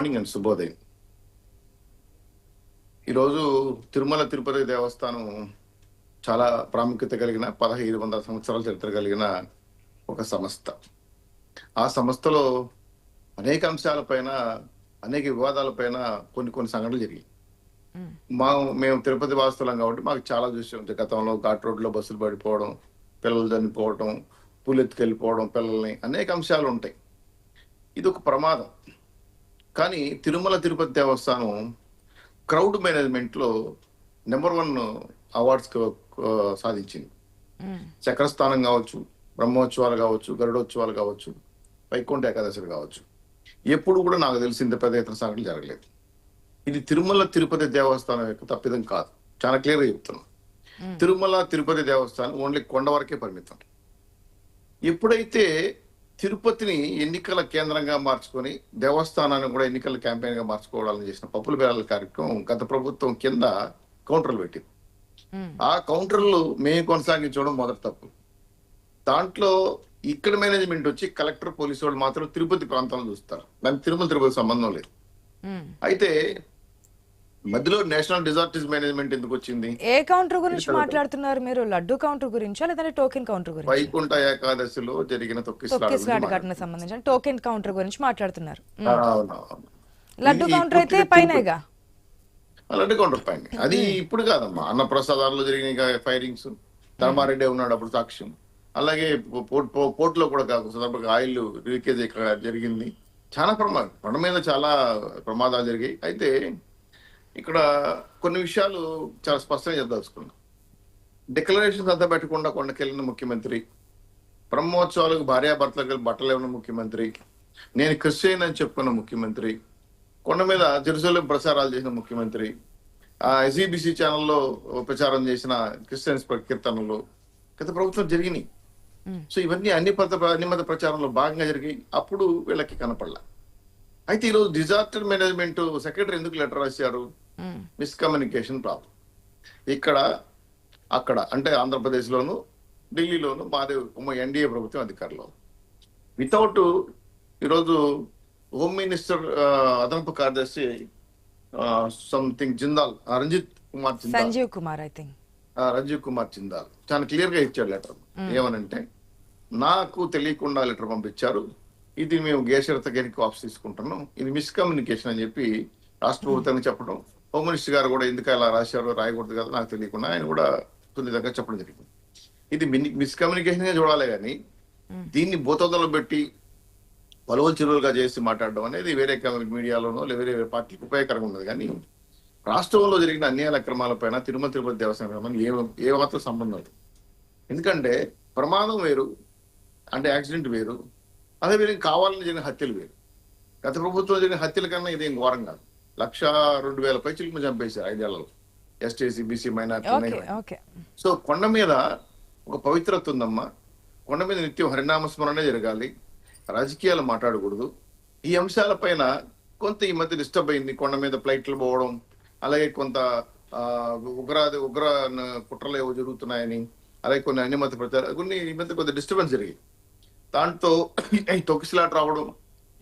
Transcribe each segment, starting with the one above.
Morning and శుభోదయం. ఈరోజు తిరుమల తిరుపతి దేవస్థానం చాలా ప్రాముఖ్యత కలిగిన 1500 సంవత్సరాల చరిత్ర కలిగిన ఒక సంస్థ. ఆ సంస్థలో అనేక అంశాలపైన, అనేక వివాదాలపైన కొన్ని కొన్ని సంఘటనలు జరిగాయి. హ్మ్. మేము తిరుపతి వాసులం కాబట్టి మాకు చాలా చూసాం. గతంలో ఘాట్ రోడ్లో బస్సులు పడిపోవడం, పిల్లలు చనిపోవడం, పూలెత్తుకెళ్ళిపోవడం పిల్లల్ని, అనేక అంశాలు ఉంటాయి. ఇది ఒక ప్రమాదం. కానీ తిరుమల తిరుపతి దేవస్థానం క్రౌడ్ మేనేజ్మెంట్ లో నెంబర్ 1 అవార్డ్స్ సాధించింది. హ్మ్. చక్రస్థానం కావచ్చు, బ్రహ్మోత్సవాలు కావచ్చు, గరుడోత్సవాలు కావచ్చు, వైకుంఠ ఏకాదశులు కావచ్చు, ఎప్పుడు కూడా నాకు తెలిసి ఇంత పెద్ద ఎత్తున సంఘటనలు జరగలేదు. ఇది తిరుమల తిరుపతి దేవస్థానం యొక్క తప్పిదం కాదు. చాలా క్లియర్గా చెప్తున్నాం. హ్మ్. తిరుమల తిరుపతి దేవస్థానం ఓన్లీ కొండ వరకే పరిమితం. ఎప్పుడైతే తిరుపతిని ఎన్నికల కేంద్రంగా మార్చుకొని దేవస్థానాన్ని కూడా ఎన్నికల క్యాంపెయిన్ గా మార్చుకోవడాలని చేసిన పప్పుల బేరాల కార్యక్రమం గత ప్రభుత్వం కింద కౌంటర్లు పెట్టింది. హ్మ్. ఆ కౌంటర్లు మేము కొనసాగించడం మొదటి తప్పు. దాంట్లో ఇక్కడ మేనేజ్మెంట్ వచ్చి కలెక్టర్, పోలీసు వాళ్ళు మాత్రం తిరుపతి ప్రాంతంలో చూస్తారు. దానికి తిరుమల తిరుపతి సంబంధం లేదు. హ్మ్. అయితే మధ్యలో నేషనల్ డిజాస్టర్స్ మేనేజ్మెంట్ ఎందుకు వచ్చింది? ఏ కౌంటర్ గురించి మాట్లాడుతున్నారు మీరు? లడ్డు కౌంటర్ గురించా లేదంటే టోకెన్ కౌంటర్ గురించి? వైకుంఠ ఏకాదశిలో జరిగిన తొక్కిసలాట ఘటన సంబంధించిన టోకెన్ కౌంటర్ గురించి మాట్లాడుతున్నారు. అవునవును. లడ్డు కౌంటర్ అయితే పైనగా లడ్డు కౌంటర్ పైన అది ఇప్పుడు కాదమ్మా. అన్నప్రసాదాల్లో జరిగిన ఫైరింగ్స్, ధర్మారెడ్డి ఉన్నాడు అప్పుడు సాక్ష్యం. అలాగే పోర్టులో కూడా కాకుండా ఆయిల్ లీకేజ్ ఇక్కడ జరిగింది. చాలా ప్రమాదం, కొండ మీద చాలా ప్రమాదాలు జరిగాయి. అయితే ఇక్కడ కొన్ని విషయాలు చాలా స్పష్టంగా చెప్పదలుచుకున్నాం. డిక్లరేషన్స్ అంతా పెట్టకుండా కొండకెళ్ళిన ముఖ్యమంత్రి, బ్రహ్మోత్సవాలకు భార్యాభర్తలకు బట్టలు ఇవ్వని ముఖ్యమంత్రి, నేను క్రిస్టియన్ అని చెప్పుకున్న ముఖ్యమంత్రి, కొండ మీద జెరూసలేం ప్రచారాలు చేసిన ముఖ్యమంత్రి, ఎస్ఈబిసి ఛానల్లో ప్రచారం చేసిన క్రిస్టియన్స్ కీర్తనలు గత ప్రభుత్వం జరిగినాయి. సో ఇవన్నీ అన్ని మత ప్రచారంలో భాగంగా జరిగాయి. అప్పుడు వీళ్ళకి కనపడలా. అయితే ఈరోజు డిజాస్టర్ మేనేజ్మెంట్ సెక్రటరీ ఎందుకు లెటర్ రాశారు? Miscommunication problem. ఇక్కడ అక్కడ అంటే ఆంధ్రప్రదేశ్ లోను, ఢిల్లీలోను మాదే ఎన్డీఏ ప్రభుత్వం అధికారంలో. వితౌట్ ఈరోజు హోమ్ మినిస్టర్ అదనపు కార్యదర్శి something Jindal, Sanjeev Kumar I think Rajiv Kumar Jindal చాలా క్లియర్ గా ఇచ్చాడు లెటర్. ఏమనంటే, నాకు తెలియకుండా లెటర్ పంపించారు, ఇది మేము గేషరత గారికి వాపస్ తీసుకుంటున్నాం, ఇది మిస్కమ్యూనికేషన్ అని చెప్పి రాష్ట్ర ప్రభుత్వానికి చెప్పడం. హోమ్ మినిస్టర్ గారు కూడా ఎందుకు అలా రాశారో, రాయకూడదు కదా నాకు తెలియకుండా ఆయన కూడా సున్నితంగా చెప్పడం జరిగింది. ఇది మిస్కమ్యూనికేషన్ గా చూడాలి కానీ దీన్ని భూతోదలో పెట్టి పలువురు చిరువులుగా చేసి మాట్లాడడం అనేది వేరే మీడియాలోనో వేరే పార్టీకి ఉపయోగకరంగా ఉన్నది. కానీ రాష్ట్రంలో జరిగిన అన్యాయాల అక్రమాలపైన తిరుమల తిరుపతి దేవస్థానం ఏ మాత్రం సంబంధం లేదు. ఎందుకంటే ప్రమాదం వేరు, అంటే యాక్సిడెంట్ వేరు, అదే విధంగా కావాలని జరిగిన హత్యలు వేరు. గత ప్రభుత్వంలో జరిగిన హత్యల కన్నా ఇదేం ఘోరం కాదు. 1,02,000 పైచిలకు చంపేశారు 5 ఏళ్లలో ఎస్టీసీ, బీసీ, మైనార్టీ. సో కొండ మీద ఒక పవిత్రత ఉందమ్మా. కొండ మీద నిత్యం హరినామస్మరణే జరగాలి, రాజకీయాలు మాట్లాడకూడదు. ఈ అంశాలపైన కొంత ఈ మధ్య డిస్టర్బ్ అయింది. కొండ మీద ఫ్లైట్లు పోవడం, అలాగే కొంత ఉగ్ర కుట్రలు ఏవో జరుగుతున్నాయని, అలాగే కొన్ని అన్యమత ప్రచారం, కొన్ని ఈ మధ్య కొంత డిస్టర్బెన్స్ జరిగాయి. దాంతో తొక్కిసలాట రావడం,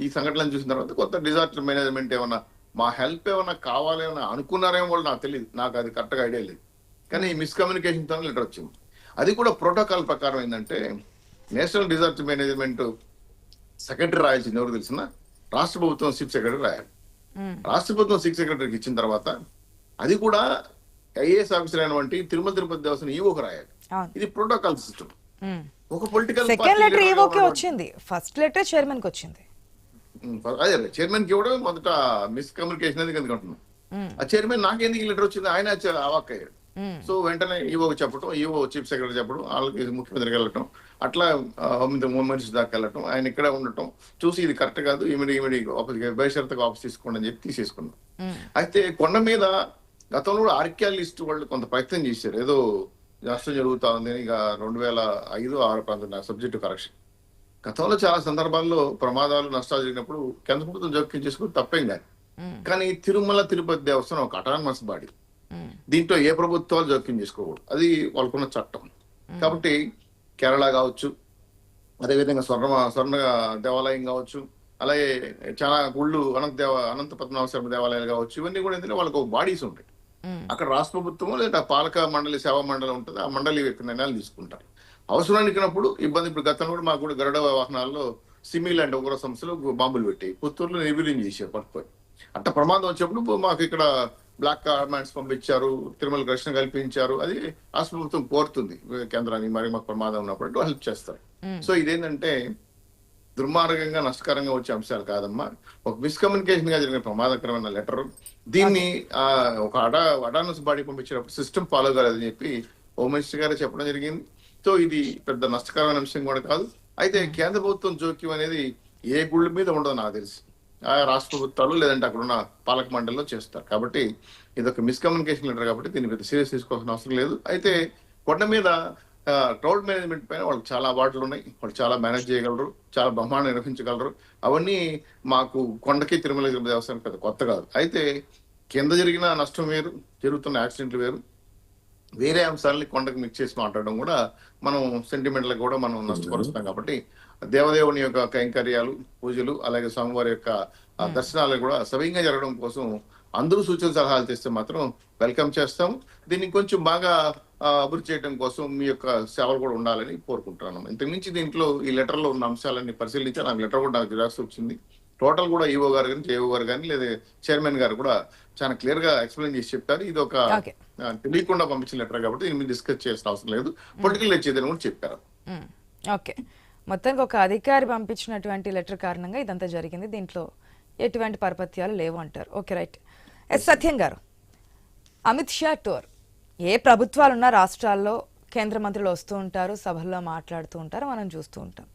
ఈ సంఘటనలు చూసిన తర్వాత కొంత డిజాస్టర్ మేనేజ్మెంట్ ఏమన్నా మా హెల్ప్ ఏమన్నా కావాలేమన్నా అనుకున్నారేమో వాళ్ళు నాకు తెలియదు, నాకు అది కరెక్ట్గా ఐడియా లేదు. కానీ ఈ మిస్కమ్యూనికేషన్ తో లెటర్ వచ్చింది. అది కూడా ప్రోటోకాల్ ప్రకారం ఏంటంటే, నేషనల్ డిజాస్టర్ మేనేజ్మెంట్ సెక్రటరీ రాయాల్సింది ఎవరు తెలిసిన, రాష్ట్ర ప్రభుత్వం చీఫ్ సెక్రటరీ రాయాలి. రాష్ట్ర ప్రభుత్వం చీఫ్ సెక్రటరీకి ఇచ్చిన తర్వాత అది కూడా ఐఏఎస్ ఆఫీసర్ అయినటువంటి తిరుమల తిరుపతి దేవస్థానం ఈవోకి రాయాలి. ఇది ప్రోటోకాల్ సిస్టమ్. ఒక పొలిటికల్ సెకండ్ లెటర్ ఈవోకి వచ్చింది, ఫస్ట్ లెటర్ చైర్మన్ కి వచ్చింది. అదే చైర్మన్ కి ఇవ్వడం మొదట మిస్కమ్యూనికేషన్ అనేది ఎందుకంటున్నాం. ఆ చైర్మన్ నాకెందుకు లెటర్ వచ్చింది, ఆయన అవాక్ అయ్యాడు. సో వెంటనే ఈవోకి చెప్పడం, ఈవో చీఫ్ సెక్రటరీ చెప్పడం, వాళ్ళకి ముఖ్యమంత్రికి వెళ్ళటం, అట్లా హోమ్ మినిస్టర్ దాకా వెళ్ళటం, ఆయన ఇక్కడే ఉండటం చూసి ఇది కరెక్ట్ కాదు, బహిష్కృతగా వాపస్ తీసుకోండి అని చెప్పి తీసేసుకున్నాం. అయితే కొండ మీద గతంలో కూడా ఆర్కియాలజిస్ట్ వాళ్ళు కొంత ప్రయత్నం చేశారు, ఏదో నష్టం జరుగుతా ఉంది. ఇక 2005-06 ప్రాంతం సబ్జెక్టు కరెక్షన్. గతంలో చాలా సందర్భాల్లో ప్రమాదాలు, నష్టాలు జరిగినప్పుడు కేంద్ర ప్రభుత్వం జోక్యం చేసుకుని తప్పేం కాదు. కానీ తిరుమల తిరుపతి దేవస్థానం ఒక అటానమస్ బాడీ, దీంట్లో ఏ ప్రభుత్వాలు జోక్యం చేసుకోకూడదు, అది వాళ్ళకున్న చట్టం. కాబట్టి కేరళ కావచ్చు, అదేవిధంగా స్వర్ణ దేవాలయం కావచ్చు, అలాగే చాలా గుళ్ళు అనంత పద్మనాభ దేవాలయాలు కావచ్చు, ఇవన్నీ కూడా ఏంటంటే వాళ్ళకి ఒక బాడీస్ ఉంటాయి. అక్కడ రాష్ట్ర ప్రభుత్వం లేదా పాలక మండలి సేవా మండలి ఉంటుంది, ఆ మండలి యొక్క నిర్ణయాలు తీసుకుంటారు. అవసరానికినప్పుడు ఇబ్బంది. ఇప్పుడు గతంలో కూడా మాకు కూడా గరుడ వాహనాల్లో సిమి లాంటి ఉగ్ర సంస్థలు బాంబులు పెట్టి పుత్తూరులో నిర్వీర్యం చేశారు పట్టుకొని. అట్ట ప్రమాదం వచ్చినప్పుడు మాకు ఇక్కడ బ్లాక్ కార్మెంట్స్ పంపించారు, తిరుమల కృష్ణ కల్పించారు. అది రాష్ట్ర ప్రభుత్వం కోరుతుంది కేంద్రాన్ని, మరి మాకు ప్రమాదం ఉన్నప్పుడు హెల్ప్ చేస్తారు. సో ఇదేంటంటే దుర్మార్గంగా నష్టకరంగా వచ్చే అంశాలు కాదమ్మా, ఒక మిస్కమ్యూనికేషన్ గా జరిగిన ప్రమాదకరమైన లెటర్. దీన్ని ఒక అడానస్ బాడీ పంపించినప్పుడు సిస్టమ్ ఫాలో కాలేదని చెప్పి హోమ్ మినిస్టర్ గారే చెప్పడం జరిగింది. సో ఇది పెద్ద నష్టకరమైన అంశం కూడా కాదు. అయితే కేంద్ర ప్రభుత్వం జోక్యం అనేది ఏ గుళ్ళ మీద ఉండదు నాకు తెలిసి, ఆ రాష్ట్ర ప్రభుత్వాలు లేదంటే అక్కడ ఉన్న పాలక మండలిలో చేస్తారు. కాబట్టి ఇది ఒక మిస్కమ్యూనికేషన్ లెటర్ కాబట్టి దీన్ని పెద్ద సీరియస్ తీసుకోవాల్సిన అవసరం లేదు. అయితే కొండ మీద క్రౌడ్ మేనేజ్మెంట్ పైన వాళ్ళకి చాలా అవార్డులు ఉన్నాయి, వాళ్ళు చాలా మేనేజ్ చేయగలరు, చాలా బ్రహ్మాండం నిర్వహించగలరు. అవన్నీ మాకు కొండకి తిరుమల దేవస్థానం పెద్ద కొత్త కాదు. అయితే కింద జరిగిన నష్టం వేరు, జరుగుతున్న యాక్సిడెంట్లు వేరు. వేరే అంశాలని కొండకు మిక్స్ చేసి మాట్లాడడం కూడా మనం సెంటిమెంట్లకు కూడా మనం నష్టపరుస్తాం. కాబట్టి దేవదేవుని యొక్క కైంకర్యాలు, పూజలు, అలాగే స్వామివారి యొక్క దర్శనాలు కూడా సవ్యంగా జరగడం కోసం అందరూ సూచన సలహాలు తెస్తే మాత్రం వెల్కమ్ చేస్తాం. దీన్ని కొంచెం బాగా అభివృద్ధి చేయడం కోసం మీ యొక్క సేవలు కూడా ఉండాలని కోరుకుంటున్నాను. ఇంతకుమించి దీంట్లో ఈ లెటర్ లో ఉన్న అంశాలన్నీ పరిశీలించి నాకు లెటర్ కూడా నాకు జిరాక్స్ వచ్చింది. టోటల్ కూడా ఈఓ గారు కానీ, జేఓ గారు కానీ, లేదా చైర్మన్ గారు కూడా చాలా క్లియర్ గా ఎక్స్ప్లెయిన్ చేసి చెప్పారు. ఇది ఒక తెలియకుండా పంపించిన లెటర్ కాబట్టి దీని మీద డిస్కస్ చేసిన అవసరం లేదు, పొలిటికల్ వచ్చేదని కూడా చెప్పారు. ఓకే, మొత్తానికి ఒక అధికారి పంపించినటువంటి లెటర్ కారణంగా ఇదంతా జరిగింది, దీంట్లో ఎటువంటి పరపత్యాలు లేవు అంటారు. Okay, right. సత్యం గారు, అమిత్ షా టూర్, ఏ ప్రభుత్వాలున్నా రాష్ట్రాల్లో కేంద్ర మంత్రులు వస్తూ ఉంటారు, సభల్లో మాట్లాడుతూ ఉంటారు, మనం చూస్తూ ఉంటాం.